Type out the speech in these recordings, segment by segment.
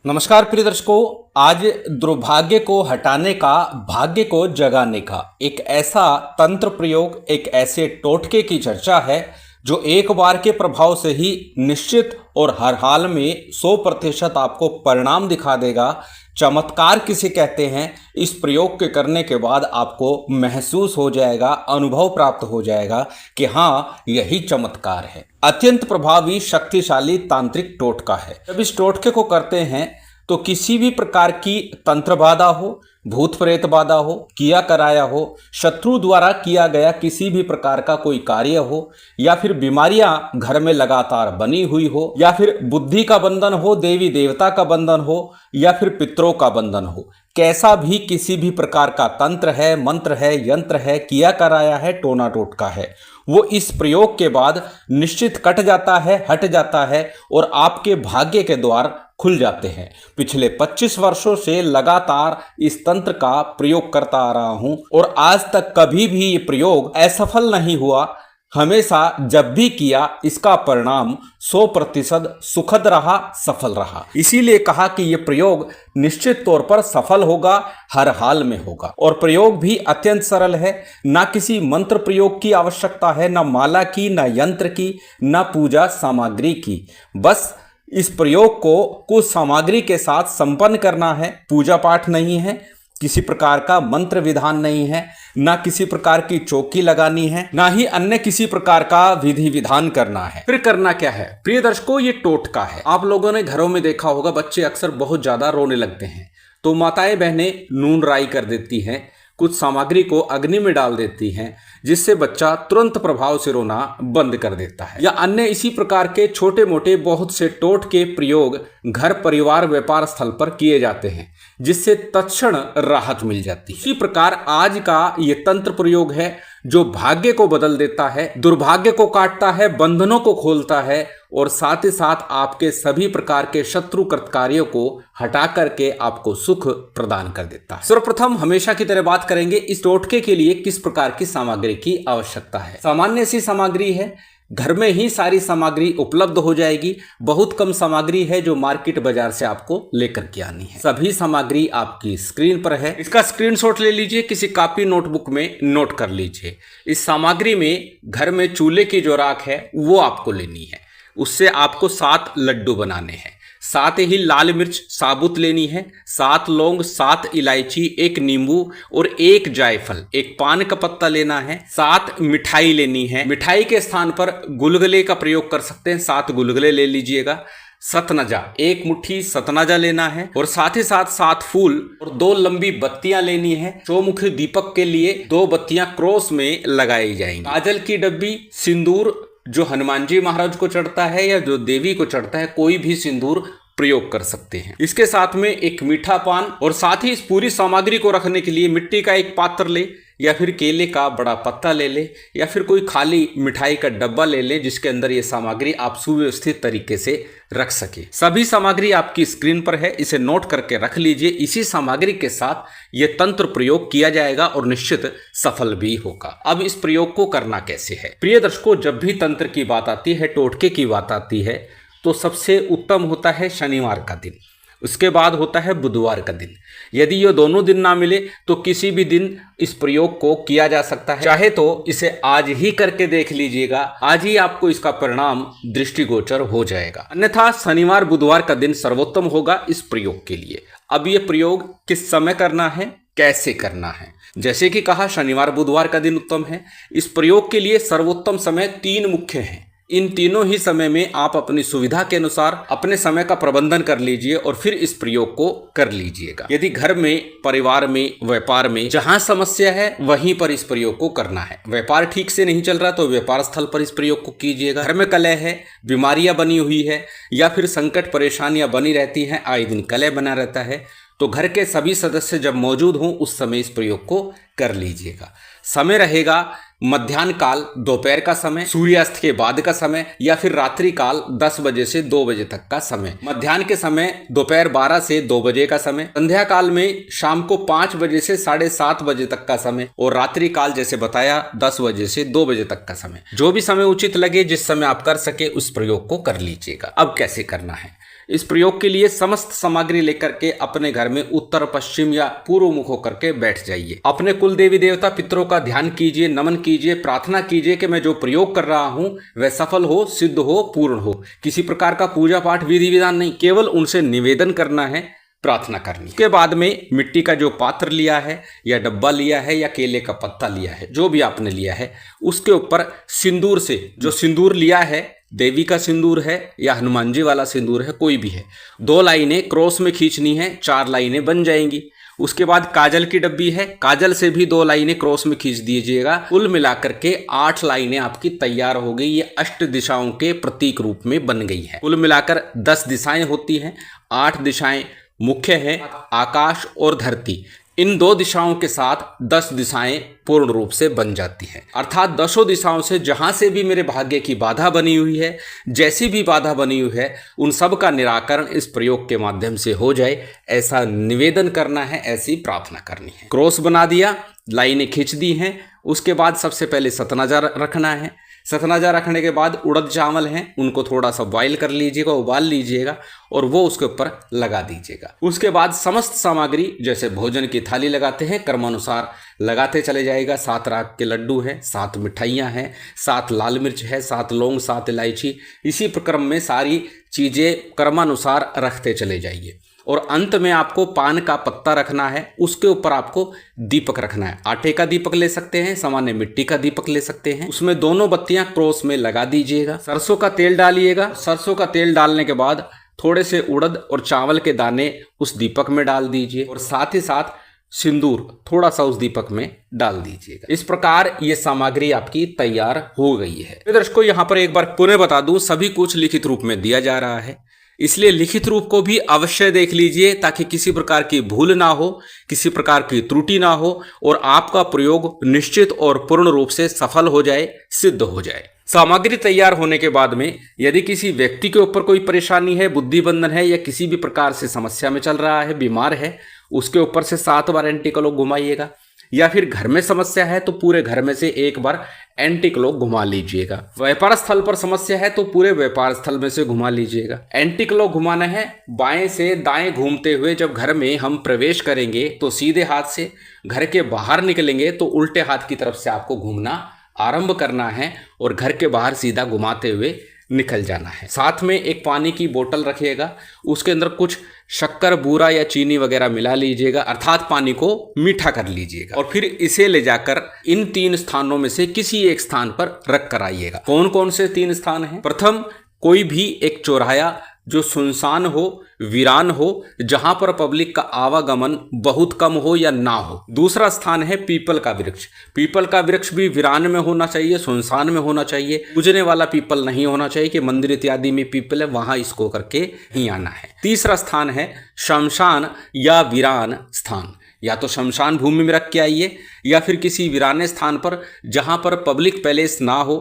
नमस्कार प्रिय दर्शकों। आज दुर्भाग्य को हटाने का, भाग्य को जगाने का एक ऐसा तंत्र प्रयोग, एक ऐसे टोटके की चर्चा है जो एक बार के प्रभाव से ही निश्चित और हर हाल में 100% आपको परिणाम दिखा देगा। चमत्कार किसे कहते हैं, इस प्रयोग के करने के बाद आपको महसूस हो जाएगा, अनुभव प्राप्त हो जाएगा कि हाँ, यही चमत्कार है। अत्यंत प्रभावी, शक्तिशाली तांत्रिक टोटका है। जब इस टोटके को करते हैं तो किसी भी प्रकार की तंत्र बाधा हो, भूत प्रेत बाधा हो, किया कराया हो, शत्रु द्वारा किया गया किसी भी प्रकार का कोई कार्य हो, या फिर बीमारियां घर में लगातार बनी हुई हो, या फिर बुद्धि का बंधन हो, देवी देवता का बंधन हो, या फिर पितरों का बंधन हो, कैसा भी किसी भी प्रकार का तंत्र है, मंत्र है, यंत्र है, किया कराया है, टोना टोटका है, वो इस प्रयोग के बाद निश्चित कट जाता है, हट जाता है और आपके भाग्य के द्वार खुल जाते हैं। पिछले 25 वर्षों से लगातार इस तंत्र का प्रयोग करता आ रहा हूं और आज तक कभी भी ये प्रयोग असफल नहीं हुआ। हमेशा जब भी किया इसका परिणाम 100% सुखद रहा, सफल रहा। इसीलिए कहा कि यह प्रयोग निश्चित तौर पर सफल होगा, हर हाल में होगा। और प्रयोग भी अत्यंत सरल है। ना किसी मंत्र प्रयोग की आवश्यकता है, ना माला की, ना यंत्र की, ना पूजा सामग्री की। बस इस प्रयोग को कुछ सामग्री के साथ संपन्न करना है। पूजा पाठ नहीं है, किसी प्रकार का मंत्र विधान नहीं है, ना किसी प्रकार की चौकी लगानी है, ना ही अन्य किसी प्रकार का विधि विधान करना है। फिर करना क्या है प्रिय दर्शकों, ये टोटका है। आप लोगों ने घरों में देखा होगा, बच्चे अक्सर बहुत ज्यादा रोने लगते हैं तो माताएं बहनें नून राई कर देती हैं, कुछ सामग्री को अग्नि में डाल देती हैं, जिससे बच्चा तुरंत प्रभाव से रोना बंद कर देता है। या अन्य इसी प्रकार के छोटे मोटे बहुत से टोटके प्रयोग घर परिवार व्यापार स्थल पर किए जाते हैं, जिससे तत्क्षण राहत मिल जाती है। इसी प्रकार आज का ये तंत्र प्रयोग है जो भाग्य को बदल देता है, दुर्भाग्य को काटता है, बंधनों को खोलता है और साथ ही साथ आपके सभी प्रकार के शत्रुकृत कार्यों को हटा करके आपको सुख प्रदान कर देता है। सर्वप्रथम हमेशा की तरह बात करेंगे इस टोटके के लिए किस प्रकार की सामग्री की आवश्यकता है। सामान्य सी सामग्री है, घर में ही सारी सामग्री उपलब्ध हो जाएगी। बहुत कम सामग्री है जो मार्केट बाजार से आपको लेकर के आनी है। सभी सामग्री आपकी स्क्रीन पर है। इसका स्क्रीनशॉट ले लीजिए, किसी कॉपी नोटबुक में नोट कर लीजिए। इस सामग्री में घर में चूल्हे की जो राख है वो आपको लेनी है। उससे आपको 7 लड्डू बनाने हैं। साथ ही लाल मिर्च साबुत लेनी है, 7 लौंग, 7 इलायची, 1 नींबू और 1 जायफल, 1 पान का पत्ता लेना है, 7 मिठाई लेनी है। मिठाई के स्थान पर गुलगुले का प्रयोग कर सकते हैं, 7 गुलगुले ले लीजिएगा। सतनजा, 1 मुट्ठी सतनजा लेना है और साथ ही साथ 7 फूल और 2 लंबी बत्तियां लेनी है। चौमुखी दीपक के लिए 2 बत्तियां क्रॉस में लगाई जाएंगी। काजल की डब्बी, सिंदूर जो हनुमान जी महाराज को चढ़ता है या जो देवी को चढ़ता है, कोई भी सिंदूर प्रयोग कर सकते हैं। इसके साथ में 1 मीठा पान और साथ ही इस पूरी सामग्री को रखने के लिए मिट्टी का 1 पात्र ले या फिर केले का बड़ा पत्ता ले ले या फिर कोई खाली मिठाई का डब्बा ले ले, जिसके अंदर ये सामग्री आप सुव्यवस्थित तरीके से रख सके। सभी सामग्री आपकी स्क्रीन पर है, इसे नोट करके रख लीजिए। इसी सामग्री के साथ ये तंत्र प्रयोग किया जाएगा और निश्चित सफल भी होगा। अब इस प्रयोग को करना कैसे है प्रिय दर्शकों, जब भी तंत्र की बात आती है, टोटके की बात आती है, तो सबसे उत्तम होता है शनिवार का दिन, उसके बाद होता है बुधवार का दिन। यदि ये दोनों दिन ना मिले तो किसी भी दिन इस प्रयोग को किया जा सकता है। चाहे तो इसे आज ही करके देख लीजिएगा, आज ही आपको इसका परिणाम दृष्टिगोचर हो जाएगा। अन्यथा शनिवार बुधवार का दिन सर्वोत्तम होगा इस प्रयोग के लिए। अब ये प्रयोग किस समय करना है, कैसे करना है, जैसे कि कहा शनिवार बुधवार का दिन उत्तम है। इस प्रयोग के लिए सर्वोत्तम समय 3 मुख्य हैं। इन तीनों ही समय में आप अपनी सुविधा के अनुसार अपने समय का प्रबंधन कर लीजिए और फिर इस प्रयोग को कर लीजिएगा। यदि घर में, परिवार में, व्यापार में जहां समस्या है वहीं पर इस प्रयोग को करना है। व्यापार ठीक से नहीं चल रहा तो व्यापार स्थल पर इस प्रयोग को कीजिएगा। घर में कलह है, बीमारियां बनी हुई है या फिर संकट परेशानियां बनी रहती हैं, आए दिन कलह बना रहता है, तो घर के सभी सदस्य जब मौजूद हों उस समय इस प्रयोग को कर लीजिएगा। समय रहेगा मध्याह्न काल, दोपहर का समय, सूर्यास्त के बाद का समय या फिर रात्रि काल 10 बजे से 2 बजे तक का समय। मध्याह्न के समय दोपहर 12 से 2 बजे का समय, संध्या काल में शाम को 5 बजे से 7:30 बजे तक का समय और रात्रि काल जैसे बताया 10 बजे से 2 बजे तक का समय। जो भी समय उचित लगे, जिस समय आप कर सके उस प्रयोग को कर लीजिएगा। अब कैसे करना है, इस प्रयोग के लिए समस्त सामग्री लेकर के अपने घर में उत्तर पश्चिम या पूर्व मुख होकर के बैठ जाइए। अपने कुल देवी देवता पितरों का ध्यान कीजिए, नमन कीजिए, प्रार्थना कीजिए कि मैं जो प्रयोग कर रहा हूं वह सफल हो, सिद्ध हो, पूर्ण हो। किसी प्रकार का पूजा पाठ विधि विधान नहीं, केवल उनसे निवेदन करना है, प्रार्थना करनी। उसके बाद में मिट्टी का जो पात्र लिया है या डब्बा लिया है या केले का पत्ता लिया है, जो भी आपने लिया है, उसके ऊपर सिंदूर से, जो सिंदूर लिया है देवी का सिंदूर है या हनुमान जी वाला सिंदूर है, कोई भी है, 2 लाइनें क्रॉस में खींचनी है, 4 लाइनें बन जाएंगी। उसके बाद काजल की डब्बी है, काजल से भी 2 लाइनें क्रॉस में खींच दीजिएगा। कुल मिलाकर के 8 लाइनें आपकी तैयार हो गई। ये अष्ट दिशाओं के प्रतीक रूप में बन गई है। कुल मिलाकर 10 दिशाएं होती हैं। 8 दिशाएं मुख्य हैं, आकाश और धरती। इन 2 दिशाओं के साथ 10 दिशाएं पूर्ण रूप से बन जाती हैं। अर्थात 10 दिशाओं से जहां से भी मेरे भाग्य की बाधा बनी हुई है, जैसी भी बाधा बनी हुई है, उन सब का निराकरण इस प्रयोग के माध्यम से हो जाए, ऐसा निवेदन करना है, ऐसी प्रार्थना करनी है। क्रॉस बना दिया, लाइनें खींच दी हैं। उसके बाद सबसे पहले सतनाजा रखना है। सतनाजा रखने के बाद उड़द चावल हैं, उनको थोड़ा सा बॉईल कर लीजिएगा, उबाल लीजिएगा और वो उसके ऊपर लगा दीजिएगा। उसके बाद समस्त सामग्री, जैसे भोजन की थाली लगाते हैं, क्रमानुसार लगाते चले जाएगा। 7 राग के लड्डू हैं, 7 मिठाइयाँ हैं, 7 लाल मिर्च है, 7 लौंग, 7 इलायची, इसी क्रम में सारी चीज़ें क्रमानुसार रखते चले जाइए। और अंत में आपको पान का पत्ता रखना है, उसके ऊपर आपको दीपक रखना है। आटे का दीपक ले सकते हैं, सामान्य मिट्टी का दीपक ले सकते हैं। उसमें दोनों बत्तियां क्रॉस में लगा दीजिएगा। सरसों का तेल डालिएगा। सरसों का तेल डालने के बाद थोड़े से उड़द और चावल के दाने उस दीपक में डाल दीजिए और साथ ही साथ सिंदूर थोड़ा सा उस दीपक में डाल दीजिएगा। इस प्रकार ये सामग्री आपकी तैयार हो गई है। दर्शकों, यहाँ पर एक बार पुनः बता दूं, सभी कुछ लिखित रूप में दिया जा रहा है, इसलिए लिखित रूप को भी अवश्य देख लीजिए ताकि किसी प्रकार की भूल ना हो, किसी प्रकार की त्रुटि ना हो और आपका प्रयोग निश्चित और पूर्ण रूप से सफल हो जाए, सिद्ध हो जाए। सामग्री तैयार होने के बाद में यदि किसी व्यक्ति के ऊपर कोई परेशानी है, बुद्धि बंधन है या किसी भी प्रकार से समस्या में चल रहा है, बीमार है, उसके ऊपर से 7 बार एंटी क्लॉक घुमाइएगा। या फिर घर में समस्या है तो पूरे घर में से 1 बार एंटी क्लॉक घुमा लीजिएगा। व्यापार स्थल पर समस्या है तो पूरे व्यापार स्थल में से घुमा लीजिएगा। एंटी क्लॉक घुमाना है बाएं से दाएं घूमते हुए। जब घर में हम प्रवेश करेंगे तो सीधे हाथ से, घर के बाहर निकलेंगे तो उल्टे हाथ की तरफ से आपको घूमना आरंभ करना है और घर के बाहर सीधा घुमाते हुए निकल जाना है। साथ में एक पानी की बोतल रखिएगा, उसके अंदर कुछ शक्कर, बूरा या चीनी वगैरह मिला लीजिएगा, अर्थात पानी को मीठा कर लीजिएगा और फिर इसे ले जाकर इन 3 स्थानों में से किसी एक स्थान पर रख कर आइएगा। कौन कौन से 3 स्थान हैं? प्रथम, कोई भी एक चौराहा जो सुनसान हो, वीरान हो, जहां पर पब्लिक का आवागमन बहुत कम हो या ना हो। दूसरा स्थान है पीपल का वृक्ष। पीपल का वृक्ष भी वीरान में होना चाहिए, सुनसान में होना चाहिए। पूजने वाला पीपल नहीं होना चाहिए कि मंदिर इत्यादि में पीपल है, वहां इसको करके ही आना है। तीसरा स्थान है शमशान या वीरान स्थान। या तो शमशान भूमि में रख के आइए या फिर किसी वीराने स्थान पर जहां पर पब्लिक पैलेस ना हो,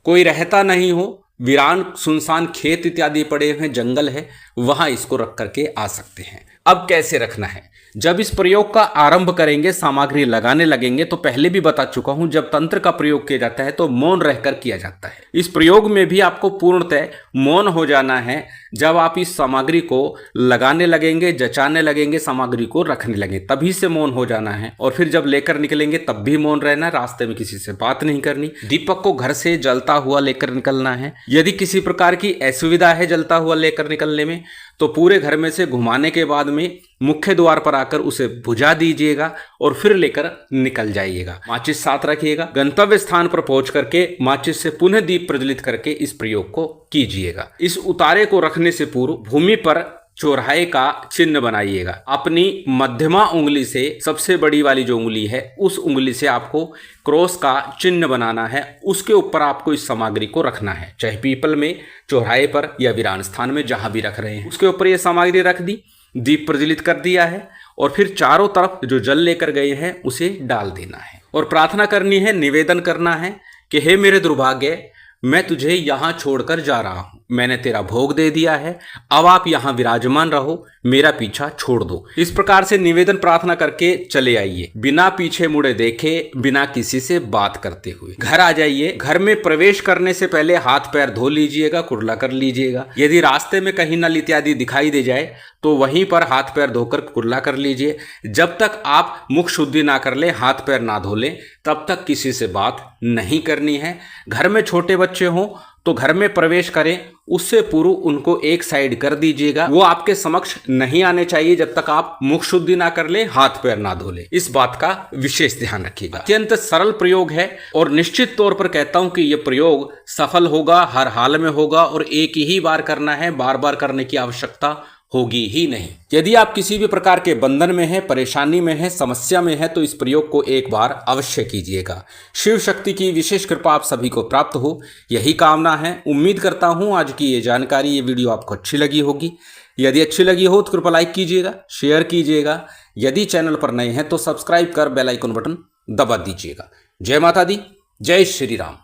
कोई रहता नहीं हो, वीरान सुनसान खेत इत्यादि पड़े हुए जंगल है, वहां इसको रख करके आ सकते हैं। अब कैसे रखना है? जब इस प्रयोग का आरंभ करेंगे, सामग्री लगाने लगेंगे, तो पहले भी बता चुका हूं, जब तंत्र का प्रयोग किया जाता है तो मौन रहकर किया जाता है। इस प्रयोग में भी आपको पूर्णतः मौन हो जाना है। जब आप इस सामग्री को लगाने लगेंगे, जचाने लगेंगे, सामग्री को रखने लगेंगे, तभी से मौन हो जाना है। और फिर जब लेकर निकलेंगे तब भी मौन रहना, रास्ते में किसी से बात नहीं करनी। दीपक को घर से जलता हुआ लेकर निकलना है। यदि किसी प्रकार की असुविधा है जलता हुआ लेकर निकलने में, तो पूरे घर में से घुमाने के बाद में मुख्य द्वार पर आकर उसे बुझा दीजिएगा और फिर लेकर निकल जाइएगा। माचिस साथ रखिएगा। गंतव्य स्थान पर पहुंच करके माचिस से पुनः दीप प्रज्वलित करके इस प्रयोग को कीजिएगा। इस उतारे को रखने से पूर्व भूमि पर चौराहे का चिन्ह बनाइएगा। अपनी मध्यमा उंगली से, सबसे बड़ी वाली जो उंगली है, उस उंगली से आपको क्रॉस का चिन्ह बनाना है। उसके ऊपर आपको इस सामग्री को रखना है, चाहे पीपल में, चौराहे पर या वीरान स्थान में, जहां भी रख रहे हैं। उसके ऊपर ये सामग्री रख दी, दीप प्रज्वलित कर दिया है और फिर चारों तरफ जो जल लेकर गए हैं उसे डाल देना है और प्रार्थना करनी है, निवेदन करना है कि हे मेरे दुर्भाग्य, मैं तुझे यहां छोड़कर जा रहा हूं। मैंने तेरा भोग दे दिया है, अब आप यहाँ विराजमान रहो, मेरा पीछा छोड़ दो। इस प्रकार से निवेदन प्रार्थना करके चले आइए, बिना पीछे मुड़े देखे, बिना किसी से बात करते हुए घर आ जाइए। घर में प्रवेश करने से पहले हाथ पैर धो लीजिएगा, कुर्ला कर लीजिएगा। यदि रास्ते में कहीं नल इत्यादि दिखाई दे जाए तो वहीं पर हाथ पैर धोकर कुर्ला कर लीजिए। जब तक आप मुख शुद्धि ना कर ले, हाथ पैर ना धो लें, तब तक किसी से बात नहीं करनी है। घर में छोटे बच्चे हों तो घर में प्रवेश करें, उससे पूर्व उनको एक साइड कर दीजिएगा। वो आपके समक्ष नहीं आने चाहिए जब तक आप मुख शुद्धि ना कर ले, हाथ पैर ना धो ले। इस बात का विशेष ध्यान रखिएगा। अत्यंत सरल प्रयोग है और निश्चित तौर पर कहता हूं कि यह प्रयोग सफल होगा, हर हाल में होगा और एक ही बार करना है, बार बार करने की आवश्यकता होगी ही नहीं। यदि आप किसी भी प्रकार के बंधन में हैं, परेशानी में हैं, समस्या में हैं, तो इस प्रयोग को एक बार अवश्य कीजिएगा। शिव शक्ति की विशेष कृपा आप सभी को प्राप्त हो, यही कामना है। उम्मीद करता हूं आज की ये जानकारी, ये वीडियो आपको अच्छी लगी होगी। यदि अच्छी लगी हो तो कृपया लाइक कीजिएगा, शेयर कीजिएगा। यदि चैनल पर नए हैं तो सब्सक्राइब कर बेल आइकन बटन दबा दीजिएगा। जय माता दी, जय श्री राम।